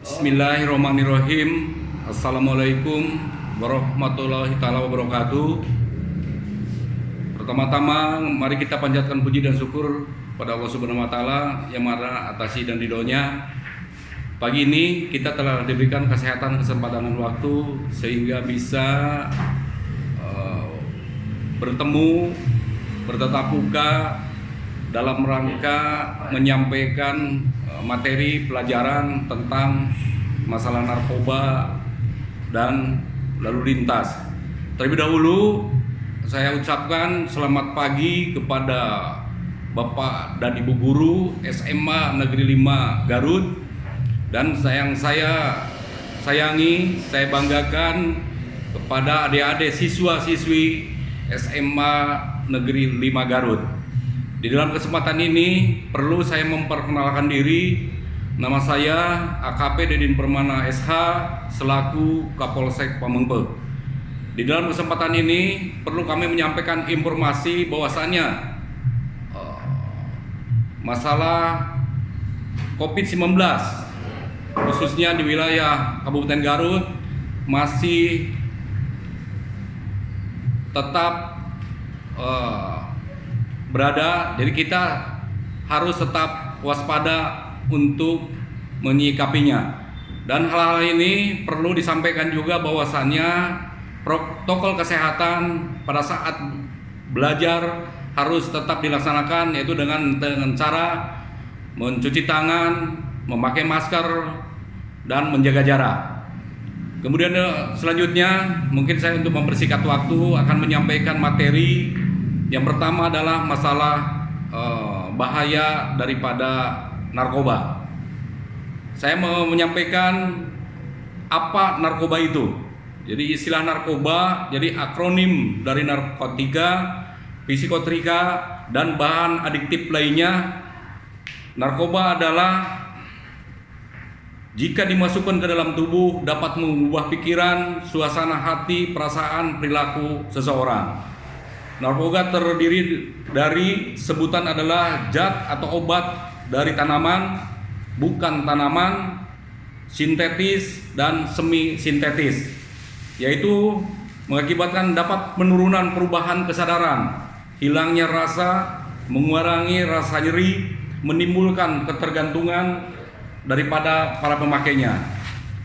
Bismillahirrahmanirrahim. Assalamualaikum warahmatullahi taala wabarakatuh. Pertama-tama mari kita panjatkan puji dan syukur pada Allah Subhanahu wa taala yang Maha atas dan ridhonya. Pagi ini kita telah diberikan kesehatan, kesempatan dan waktu sehingga bisa bertemu, bertatap muka dalam rangka menyampaikan materi pelajaran tentang masalah narkoba dan lalu lintas. Terlebih dahulu saya ucapkan selamat pagi kepada Bapak dan Ibu Guru SMA Negeri 5 Garut, dan yang saya sayangi, saya banggakan kepada adik-adik siswa-siswi SMA Negeri 5 Garut. Di dalam kesempatan ini perlu saya memperkenalkan diri. Nama saya AKP Dedin Permana SH selaku Kapolsek Pamengpe. Di dalam kesempatan ini perlu kami menyampaikan informasi bahwasannya masalah COVID-19 khususnya di wilayah Kabupaten Garut masih tetap berada, jadi kita harus tetap waspada untuk menyikapinya. Dan hal-hal ini perlu disampaikan juga bahwasannya protokol kesehatan pada saat belajar harus tetap dilaksanakan, yaitu dengan cara mencuci tangan, memakai masker, dan menjaga jarak. Kemudian selanjutnya mungkin saya untuk mempersingkat waktu akan menyampaikan materi. Yang pertama adalah masalah bahaya daripada narkoba. Saya mau menyampaikan apa narkoba itu. Jadi istilah narkoba jadi akronim dari narkotika, psikotrika, dan bahan adiktif lainnya. Narkoba adalah jika dimasukkan ke dalam tubuh dapat mengubah pikiran, suasana hati, perasaan, perilaku seseorang. Narkoba terdiri dari sebutan adalah zat atau obat dari tanaman, bukan tanaman, sintetis dan semi sintetis, yaitu mengakibatkan dapat penurunan perubahan kesadaran, hilangnya rasa, mengurangi rasa nyeri, menimbulkan ketergantungan daripada para pemakainya.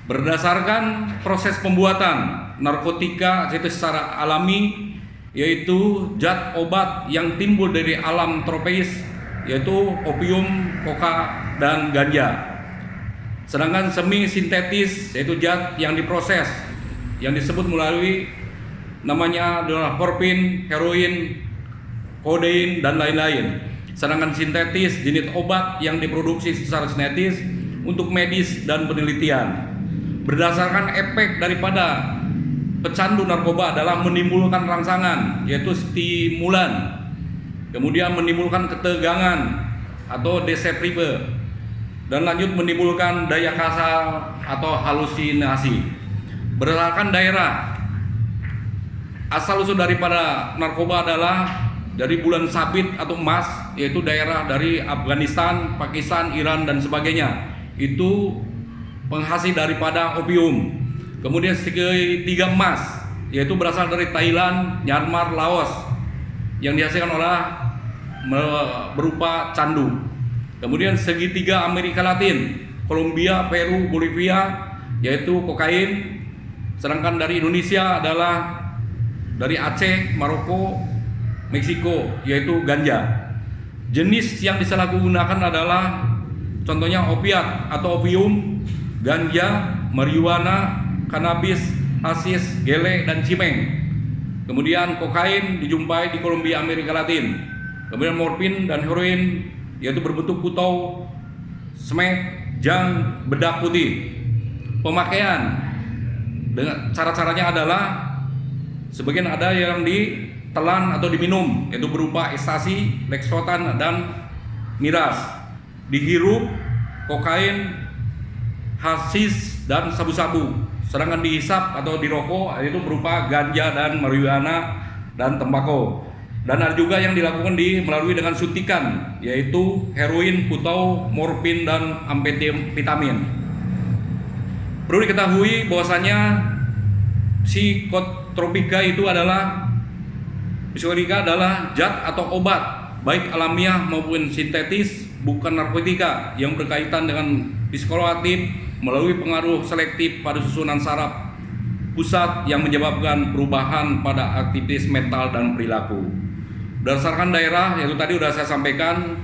Berdasarkan proses pembuatan narkotika yaitu secara alami, yaitu zat obat yang timbul dari alam tropis, yaitu opium, koka, dan ganja. Sedangkan semi sintetis yaitu zat yang diproses, yang disebut melalui namanya adalah morfin, heroin, kodein, dan lain-lain. Sedangkan sintetis jenis obat yang diproduksi secara sintetis untuk medis dan penelitian. Berdasarkan efek daripada pecandu narkoba adalah menimbulkan rangsangan, yaitu stimulan, kemudian menimbulkan ketegangan atau depresive, dan lanjut menimbulkan daya kasar atau halusinasi. Berdasarkan daerah, asal usul daripada narkoba adalah dari bulan sabit atau emas, yaitu daerah dari Afghanistan, Pakistan, Iran, dan sebagainya. Itu penghasil daripada opium. Kemudian segitiga emas, yaitu berasal dari Thailand, Myanmar, Laos, yang dihasilkan oleh berupa candu. Kemudian segitiga Amerika Latin, Kolombia, Peru, Bolivia, yaitu kokain. Sedangkan dari Indonesia adalah dari Aceh, Maroko, Meksiko, yaitu ganja. Jenis yang disalahgunakan adalah contohnya opiat atau opium, ganja, marijuana, kanabis, hasis, gele, dan cimeng. Kemudian kokain dijumpai di Kolombia, Amerika Latin. Kemudian morfin dan heroin yaitu berbentuk putau, smack, jang, bedak putih. Pemakaian dengan cara-caranya adalah sebagian ada yang ditelan atau diminum, yaitu berupa ekstasi, leksotan, dan miras. Dihirup kokain, hasis, dan sabu-sabu. Sedangkan dihisap atau dirokok itu berupa ganja dan marijuana dan tembakau. Dan ada juga yang dilakukan melalui dengan suntikan, yaitu heroin, putau, morfin, dan amfetamin. Perlu diketahui bahwasanya psikotropika adalah zat atau obat baik alamiah maupun sintetis, bukan narkotika, yang berkaitan dengan psikoaktif melalui pengaruh selektif pada susunan saraf pusat yang menyebabkan perubahan pada aktivitas mental dan perilaku. Berdasarkan daerah, yaitu tadi sudah saya sampaikan,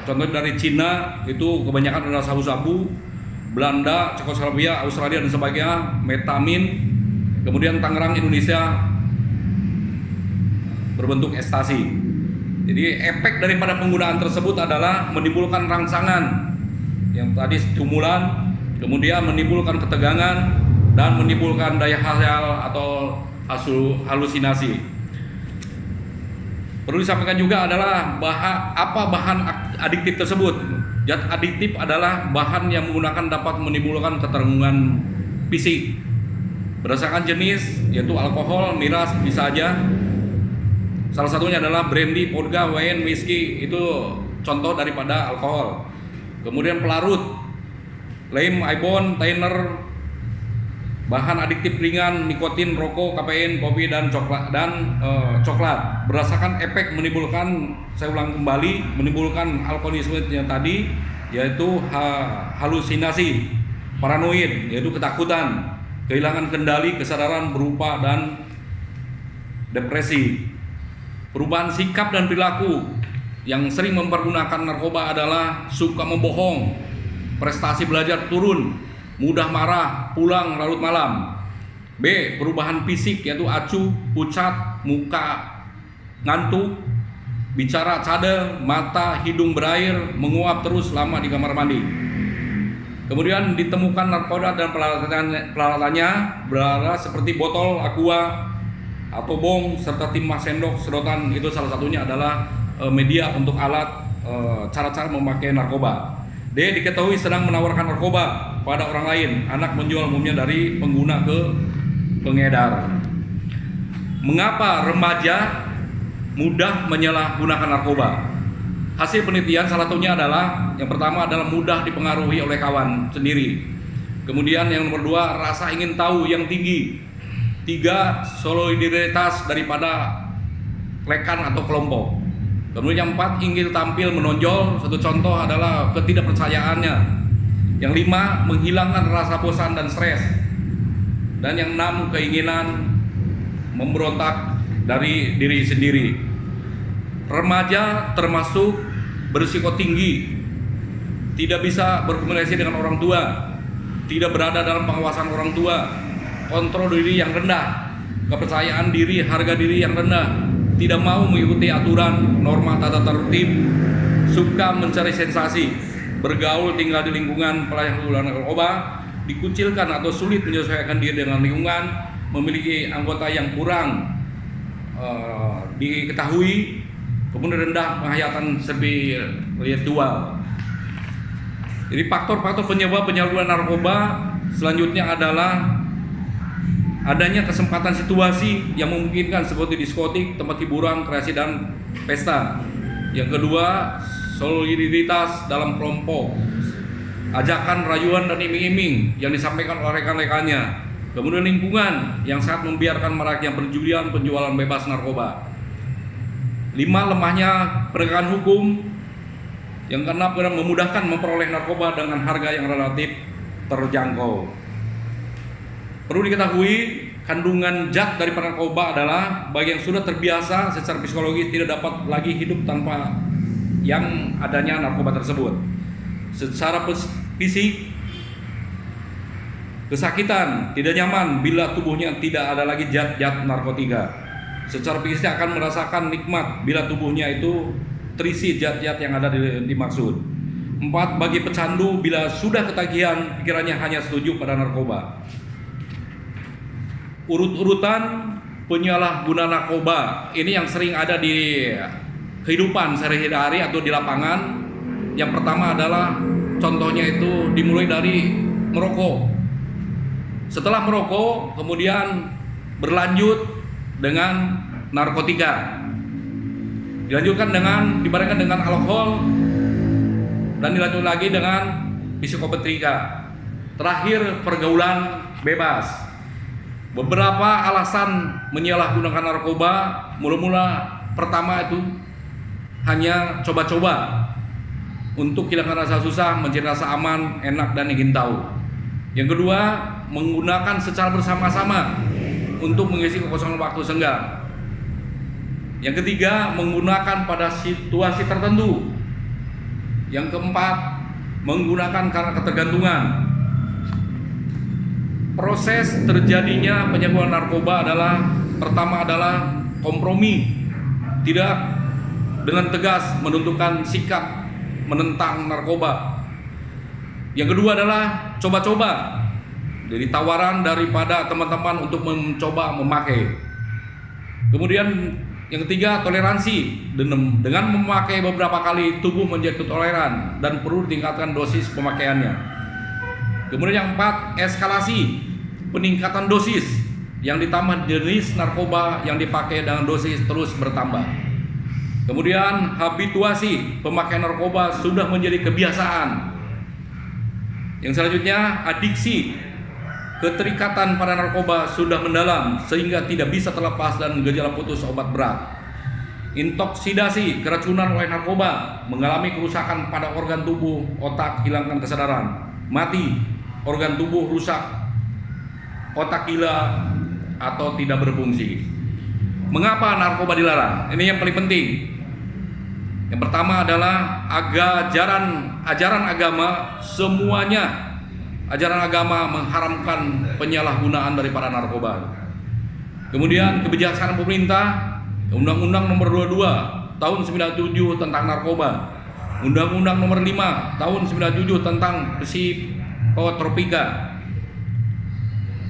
contoh dari Cina itu kebanyakan adalah sabu-sabu, Belanda, Cekoslowakia, Australia dan sebagainya, metamin, kemudian Tangerang, Indonesia berbentuk ekstasi. Jadi efek daripada penggunaan tersebut adalah menimbulkan rangsangan yang tadi stimulan, kemudian menimbulkan ketegangan dan menimbulkan daya khayal atau halusinasi. Perlu disampaikan juga adalah apa bahan adiktif tersebut. Zat adiktif adalah bahan yang menggunakan dapat menimbulkan ketegangan fisik. Berdasarkan jenis, yaitu alkohol, miras, bisa aja. Salah satunya adalah brandy, vodka, wine, whisky, itu contoh daripada alkohol. Kemudian pelarut, lem, ibon, tanner, bahan adiktif ringan, nikotin, rokok, kafein, kopi dan coklat. Berdasarkan efek menimbulkan, saya ulang kembali, menimbulkan alkoholisme yang tadi, yaitu halusinasi, paranoid, yaitu ketakutan, kehilangan kendali, kesadaran berupa dan depresi. Perubahan sikap dan perilaku yang sering mempergunakan narkoba adalah suka membohong, prestasi belajar turun, mudah marah, pulang larut malam. B. Perubahan fisik, yaitu acuh, pucat, muka ngantuk, bicara cadel, mata, hidung berair, menguap terus lama di kamar mandi. Kemudian ditemukan narkoba dan peralatannya berada seperti botol aqua atau bong serta timah, sendok, sedotan. Itu salah satunya adalah media untuk alat cara-cara memakai narkoba. D. Diketahui sedang menawarkan narkoba pada orang lain. Anak menjual umumnya dari pengguna ke pengedar. Mengapa remaja mudah menyalahgunakan narkoba? Hasil penelitian salah satunya adalah, yang pertama adalah mudah dipengaruhi oleh kawan sendiri. Kemudian yang nomor 2, rasa ingin tahu yang tinggi. 3, solidaritas daripada rekan atau kelompok. Kemudian yang 4, ingin tampil menonjol. Satu contoh adalah ketidakpercayaannya. Yang 5, menghilangkan rasa bosan dan stres. Dan yang 6, keinginan memberontak dari diri sendiri. Remaja termasuk berisiko tinggi, tidak bisa berkomunikasi dengan orang tua, tidak berada dalam pengawasan orang tua, kontrol diri yang rendah, kepercayaan diri, harga diri yang rendah, tidak mau mengikuti aturan, norma tata tertib, suka mencari sensasi, bergaul tinggal di lingkungan penyalahgunaan narkoba, dikucilkan atau sulit menyesuaikan diri dengan lingkungan, memiliki anggota yang kurang diketahui, kemudian rendah penghayatan spiritual. Jadi faktor-faktor penyebab penyalahgunaan narkoba selanjutnya adalah adanya kesempatan situasi yang memungkinkan seperti diskotik, tempat hiburan, kreasi dan pesta. Yang kedua, solidaritas dalam kelompok, ajakan, rayuan dan iming-iming yang disampaikan oleh rekan-rekannya. Kemudian lingkungan yang sangat membiarkan maraknya perjudian, penjualan bebas narkoba. 5, lemahnya penegakan hukum. Yang keenam, memudahkan memperoleh narkoba dengan harga yang relatif terjangkau. Perlu diketahui, kandungan zat dari narkoba adalah bagi yang sudah terbiasa secara psikologis tidak dapat lagi hidup tanpa yang adanya narkoba tersebut. Secara fisik, kesakitan, tidak nyaman bila tubuhnya tidak ada lagi zat-zat narkotika. Secara fisik akan merasakan nikmat bila tubuhnya itu terisi zat-zat yang ada dimaksud. 4, bagi pecandu bila sudah ketagihan, pikirannya hanya setuju pada narkoba. Urut-urutan penyalahguna narkoba ini yang sering ada di kehidupan sehari-hari atau di lapangan. Yang pertama adalah contohnya itu dimulai dari merokok. Setelah merokok kemudian berlanjut dengan narkotika, dilanjutkan dengan dibarengkan dengan alkohol, dan dilanjut lagi dengan psikopetrika. Terakhir, pergaulan bebas. Beberapa alasan menyalahgunakan narkoba, mula-mula pertama itu hanya coba-coba untuk hilangkan rasa susah, mencari rasa aman, enak, dan ingin tahu. Yang kedua, menggunakan secara bersama-sama untuk mengisi kekosongan waktu senggang. Yang ketiga, menggunakan pada situasi tertentu. Yang keempat, menggunakan karena ketergantungan. Proses terjadinya penyalahgunaan narkoba pertama adalah kompromi, tidak dengan tegas menentukan sikap menentang narkoba. Yang kedua adalah coba-coba, jadi tawaran daripada teman-teman untuk mencoba memakai. Kemudian yang ketiga, toleransi. Dengan memakai beberapa kali, tubuh menjadi toleran dan perlu ditingkatkan dosis pemakaiannya. Kemudian yang keempat, eskalasi, peningkatan dosis yang ditambah jenis narkoba yang dipakai dengan dosis terus bertambah. Kemudian habituasi, pemakaian narkoba sudah menjadi kebiasaan. Yang selanjutnya, adiksi, keterikatan pada narkoba sudah mendalam sehingga tidak bisa terlepas dan gejala putus obat berat. Intoksidasi, keracunan oleh narkoba, mengalami kerusakan pada organ tubuh, otak, hilangkan kesadaran, mati, organ tubuh rusak, otak gila atau tidak berfungsi. Mengapa narkoba dilarang? Ini yang paling penting. Yang pertama adalah ajaran agama, semuanya ajaran agama mengharamkan penyalahgunaan daripada narkoba. Kemudian kebijaksanaan pemerintah, Undang-Undang Nomor 22 Tahun 97 tentang narkoba, Undang-Undang Nomor 5 Tahun 97 tentang psikotropika,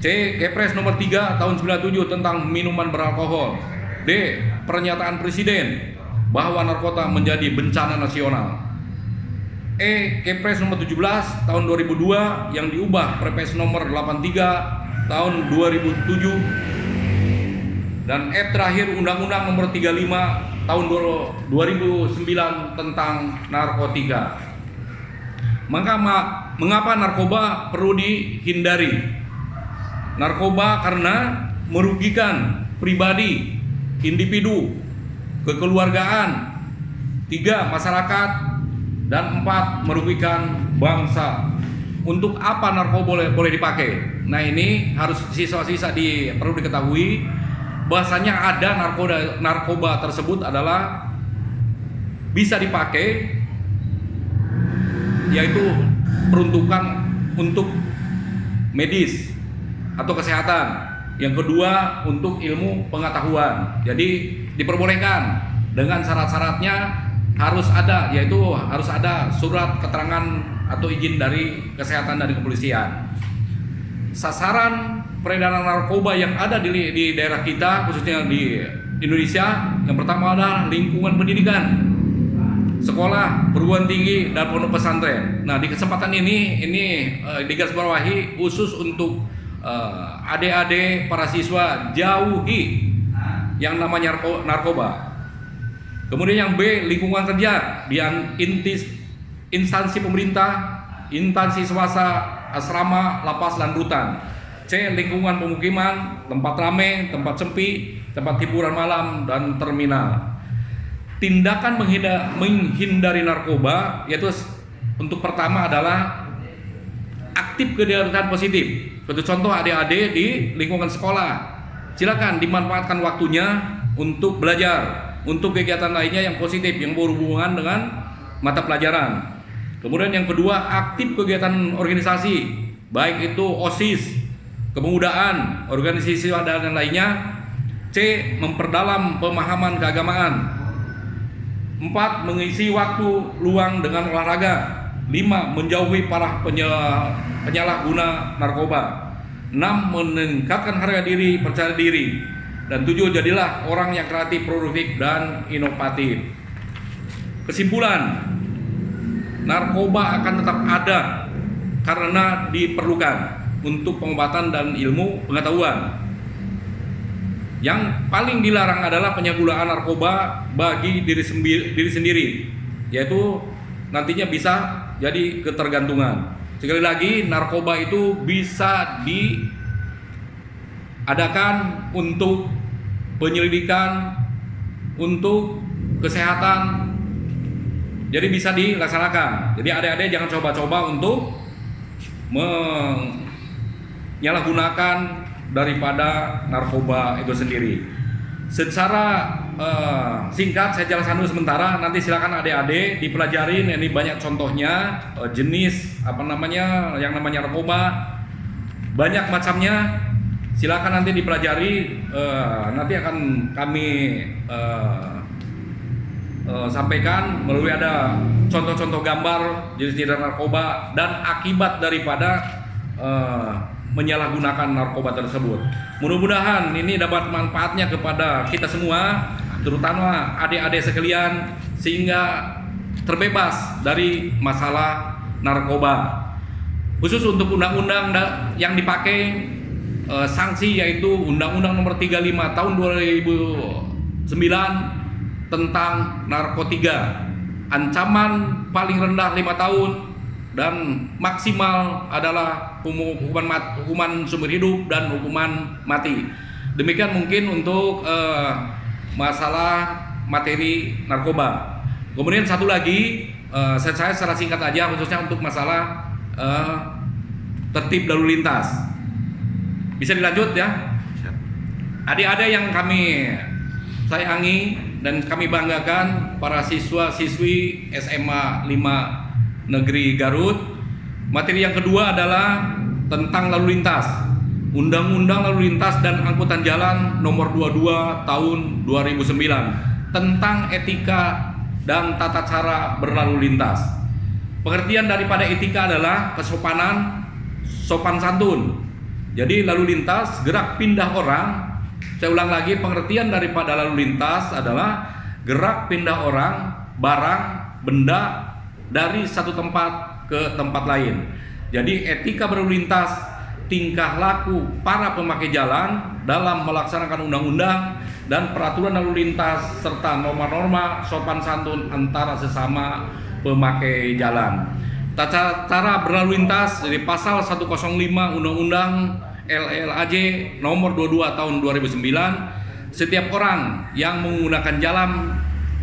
C. Kepres Nomor 3 Tahun 97 tentang minuman beralkohol, D. Pernyataan Presiden bahwa narkoba menjadi bencana nasional, E. Kepres Nomor 17 Tahun 2002 yang diubah Perpres Nomor 83 Tahun 2007, dan F terakhir Undang-Undang Nomor 35 Tahun 2009 tentang narkotika. Mengapa narkoba perlu dihindari? Narkoba karena merugikan pribadi, individu, kekeluargaan, 3. masyarakat, dan 4. merugikan bangsa. Untuk apa narkoba boleh dipakai? Nah, ini harus sisa-sisa perlu diketahui bahwasanya ada narkoba tersebut adalah bisa dipakai, yaitu peruntukan untuk medis atau kesehatan. Yang kedua, untuk ilmu pengetahuan. Jadi diperbolehkan dengan syarat-syaratnya harus ada, yaitu harus ada surat keterangan atau izin dari kesehatan dari kepolisian. Sasaran peredaran narkoba yang ada di daerah kita, khususnya di Indonesia, yang pertama adalah lingkungan pendidikan, sekolah, perguruan tinggi, dan pondok pesantren. Nah, di kesempatan ini digarisbawahi khusus untuk adik-adik para siswa, jauhi yang namanya narkoba. Kemudian yang B, lingkungan kerja di instansi pemerintah, instansi swasta, asrama, lapas, dan rutan. C, lingkungan pemukiman, tempat ramai, tempat sepi, tempat hiburan malam, dan terminal. Tindakan menghindari narkoba, yaitu untuk pertama adalah aktif kegiatan positif. Contoh adik-adik di lingkungan sekolah, silakan dimanfaatkan waktunya untuk belajar, untuk kegiatan lainnya yang positif yang berhubungan dengan mata pelajaran. Kemudian yang kedua, aktif kegiatan organisasi, baik itu OSIS, kepemudaan, organisasi dan lainnya. C, memperdalam pemahaman keagamaan. 4, mengisi waktu luang dengan olahraga. 5, menjauhi para penyalahguna narkoba. 6, meningkatkan harga diri, percaya diri. Dan 7, jadilah orang yang kreatif, produktif, dan inovatif. Kesimpulan, narkoba akan tetap ada karena diperlukan untuk pengobatan dan ilmu pengetahuan. Yang paling dilarang adalah penyalahgunaan narkoba bagi diri sendiri, yaitu nantinya bisa jadi ketergantungan. Sekali lagi, narkoba itu bisa diadakan untuk penyelidikan, untuk kesehatan, jadi bisa dilaksanakan. Jadi adik-adik jangan coba-coba untuk menyalahgunakan daripada narkoba itu sendiri. Secara singkat saya jelaskan dulu sementara, nanti silakan adik-adik dipelajarin. Ini banyak contohnya, jenis yang namanya narkoba, banyak macamnya. Silakan nanti dipelajari, nanti akan kami sampaikan melalui ada contoh-contoh gambar jenis-jenis narkoba dan akibat daripada menyalahgunakan narkoba tersebut. Mudah-mudahan ini dapat manfaatnya kepada kita semua, terutama adik-adik sekalian, sehingga terbebas dari masalah narkoba. Khusus untuk undang-undang yang dipakai, sanksi yaitu Undang-Undang Nomor 35 Tahun 2009 tentang narkotika. Ancaman paling rendah 5 tahun dan maksimal adalah hukuman seumur hidup dan hukuman mati. Demikian mungkin untuk masalah materi narkoba. Kemudian satu lagi, saya secara singkat aja, khususnya untuk masalah tertib lalu lintas. Bisa dilanjut ya? Adik-adik yang kami sayangi dan kami banggakan, para siswa-siswi SMA 5 Negeri Garut. Materi yang kedua adalah tentang lalu lintas. Undang-Undang Lalu Lintas dan Angkutan Jalan Nomor 22 Tahun 2009 tentang etika dan tata cara berlalu lintas. Pengertian daripada etika adalah kesopanan, sopan santun. Jadi lalu lintas, gerak pindah orang. Saya ulang lagi, pengertian daripada lalu lintas adalah gerak pindah orang, barang, benda dari satu tempat ke tempat lain. Jadi etika berlalu lintas, tingkah laku para pemakai jalan dalam melaksanakan undang-undang dan peraturan lalu lintas serta norma-norma sopan santun antara sesama pemakai jalan. Tata cara berlalu lintas dari pasal 105 Undang-Undang LLAJ nomor 22 tahun 2009, setiap orang yang menggunakan jalan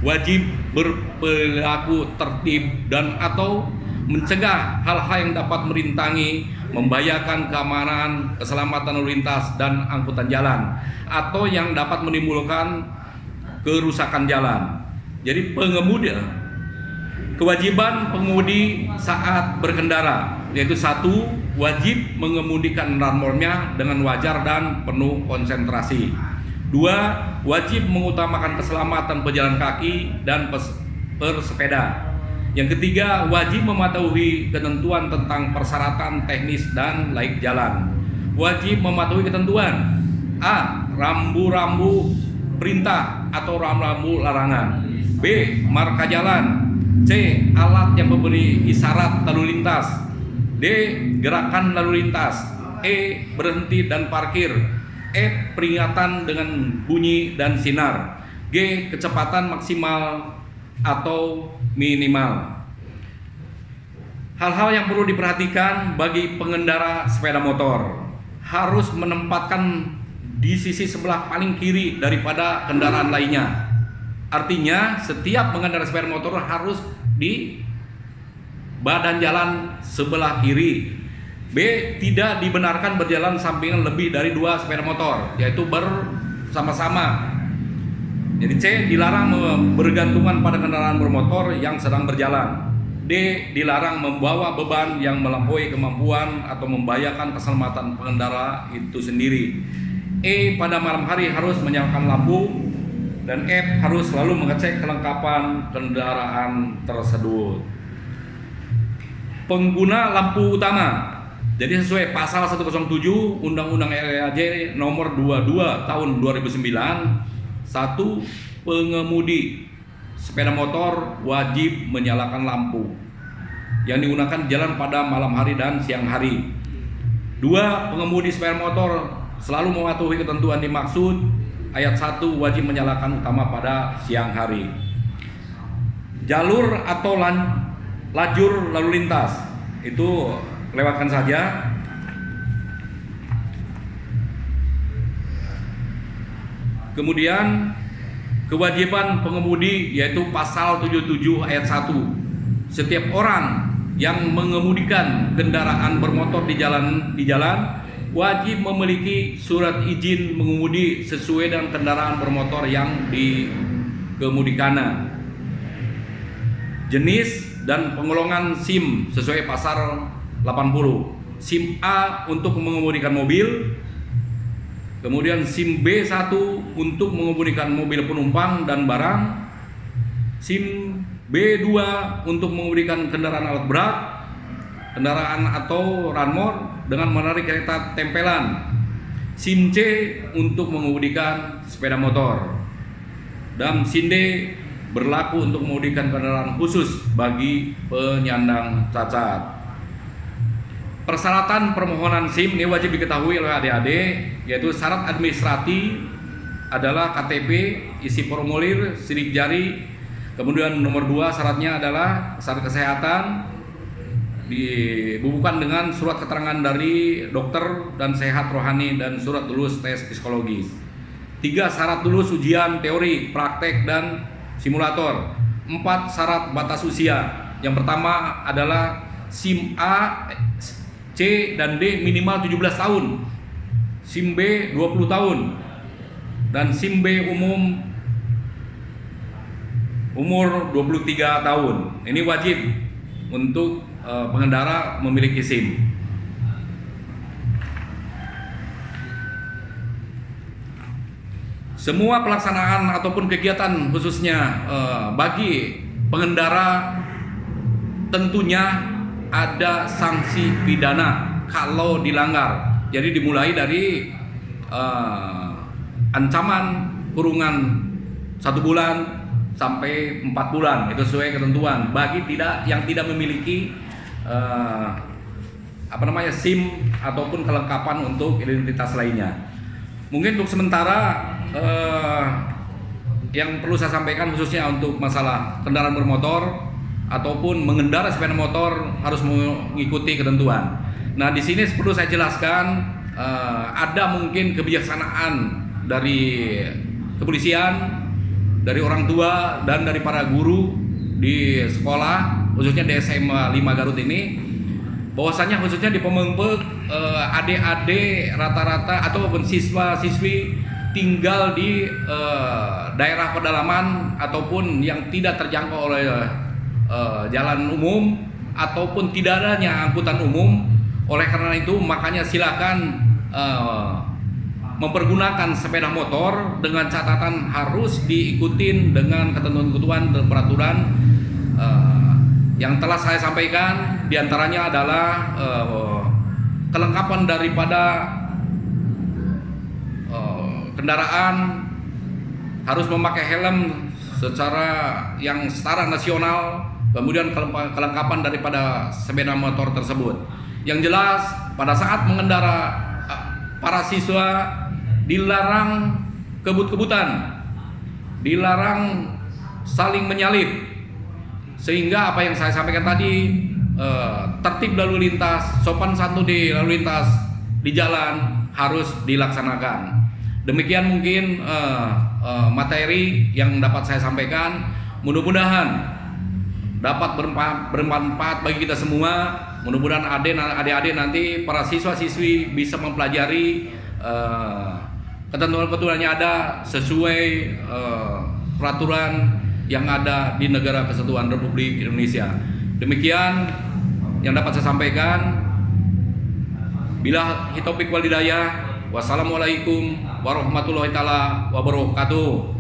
wajib berperilaku tertib dan atau mencegah hal-hal yang dapat merintangi, membahayakan keamanan, keselamatan lalu lintas dan angkutan jalan atau yang dapat menimbulkan kerusakan jalan. Jadi kewajiban pengemudi saat berkendara yaitu 1. Wajib mengemudikan kendaraan dengan wajar dan penuh konsentrasi. 2. Wajib mengutamakan keselamatan pejalan kaki dan bersepeda. Yang ketiga, wajib mematuhi ketentuan tentang persyaratan teknis dan laik jalan. Wajib mematuhi ketentuan A. Rambu-rambu perintah atau rambu-rambu larangan. B. Marka jalan. C. Alat yang memberi isyarat lalu lintas. D. Gerakan lalu lintas. E. Berhenti dan parkir. F. Peringatan dengan bunyi dan sinar. G. Kecepatan maksimal atau minimal. Hal-hal yang perlu diperhatikan bagi pengendara sepeda motor: harus menempatkan di sisi sebelah paling kiri daripada kendaraan lainnya. Artinya setiap pengendara sepeda motor harus di badan jalan sebelah kiri. B. Tidak dibenarkan berjalan sampingan lebih dari 2 sepeda motor, yaitu bersama-sama. Jadi C. Dilarang bergantungan pada kendaraan bermotor yang sedang berjalan. D. Dilarang membawa beban yang melampaui kemampuan atau membahayakan keselamatan pengendara itu sendiri. E. Pada malam hari harus menyalakan lampu. Dan F. Harus selalu mengecek kelengkapan kendaraan tersebut. Pengguna lampu utama. Jadi sesuai pasal 107 Undang-Undang LLAJ nomor 22 tahun 2009, 1. Pengemudi sepeda motor wajib menyalakan lampu yang digunakan jalan pada malam hari dan siang hari. 2. Pengemudi sepeda motor selalu mematuhi ketentuan dimaksud. Ayat 1 wajib menyalakan utama pada siang hari. Jalur atau lajur lalu lintas itu lewatkan saja. Kemudian kewajiban pengemudi yaitu pasal 77 ayat 1. Setiap orang yang mengemudikan kendaraan bermotor di jalan wajib memiliki surat izin mengemudi sesuai dengan kendaraan bermotor yang dikemudikannya. Jenis dan penggolongan SIM sesuai pasal 80. SIM A untuk mengemudikan mobil, kemudian SIM B1 untuk mengemudikan mobil penumpang dan barang, SIM B2 untuk mengemudikan kendaraan alat berat, kendaraan atau ranmor dengan menarik kereta tempelan, SIM C untuk mengemudikan sepeda motor, dan SIM D berlaku untuk mengemudikan kendaraan khusus bagi penyandang cacat. Persyaratan permohonan SIM ini wajib diketahui oleh adik-adik, yaitu syarat administratif adalah KTP, isi formulir, sidik jari. Kemudian nomor 2 syaratnya adalah syarat kesehatan dibubuhkan dengan surat keterangan dari dokter dan sehat rohani dan surat lulus tes psikologis. 3 syarat lulus ujian teori, praktek dan simulator. 4 syarat batas usia. Yang pertama adalah SIM A, C dan D minimal 17 tahun, SIM B 20 tahun, dan SIM B umur 23 tahun. Ini wajib untuk pengendara memiliki SIM. Semua pelaksanaan ataupun kegiatan khususnya bagi pengendara tentunya ada sanksi pidana kalau dilanggar. Jadi dimulai dari ancaman kurungan 1 bulan sampai 4 bulan, itu sesuai ketentuan bagi yang tidak memiliki SIM ataupun kelengkapan untuk identitas lainnya. Mungkin untuk sementara yang perlu saya sampaikan khususnya untuk masalah kendaraan bermotor ataupun mengendara sepeda motor harus mengikuti ketentuan. Nah, di sini perlu saya jelaskan ada mungkin kebijaksanaan dari kepolisian, dari orang tua dan dari para guru di sekolah khususnya di SMA 5 Garut ini, bahwasanya khususnya di Pemengpek adik-adik rata-rata ataupun siswa-siswi tinggal di daerah pedalaman ataupun yang tidak terjangkau oleh jalan umum ataupun tidak adanya angkutan umum. Oleh karena itu makanya silakan mempergunakan sepeda motor dengan catatan harus diikutin dengan ketentuan-ketentuan dan peraturan yang telah saya sampaikan. Diantaranya adalah kelengkapan daripada kendaraan harus memakai helm secara yang setara nasional, kemudian kelengkapan daripada sepeda motor tersebut. Yang jelas pada saat mengendara para siswa dilarang kebut-kebutan, dilarang saling menyalip, sehingga apa yang saya sampaikan tadi, tertib lalu lintas, sopan santun di lalu lintas di jalan harus dilaksanakan. Demikian mungkin materi yang dapat saya sampaikan. Mudah-mudahan dapat bermanfaat bagi kita semua. Mudah-mudahan adik-adik nanti para siswa-siswi bisa mempelajari ketentuan-ketentuan yang ada sesuai peraturan yang ada di Negara Kesatuan Republik Indonesia. Demikian yang dapat saya sampaikan. Bila hitopik wal hidayah. Wassalamualaikum warahmatullahi taala wabarakatuh.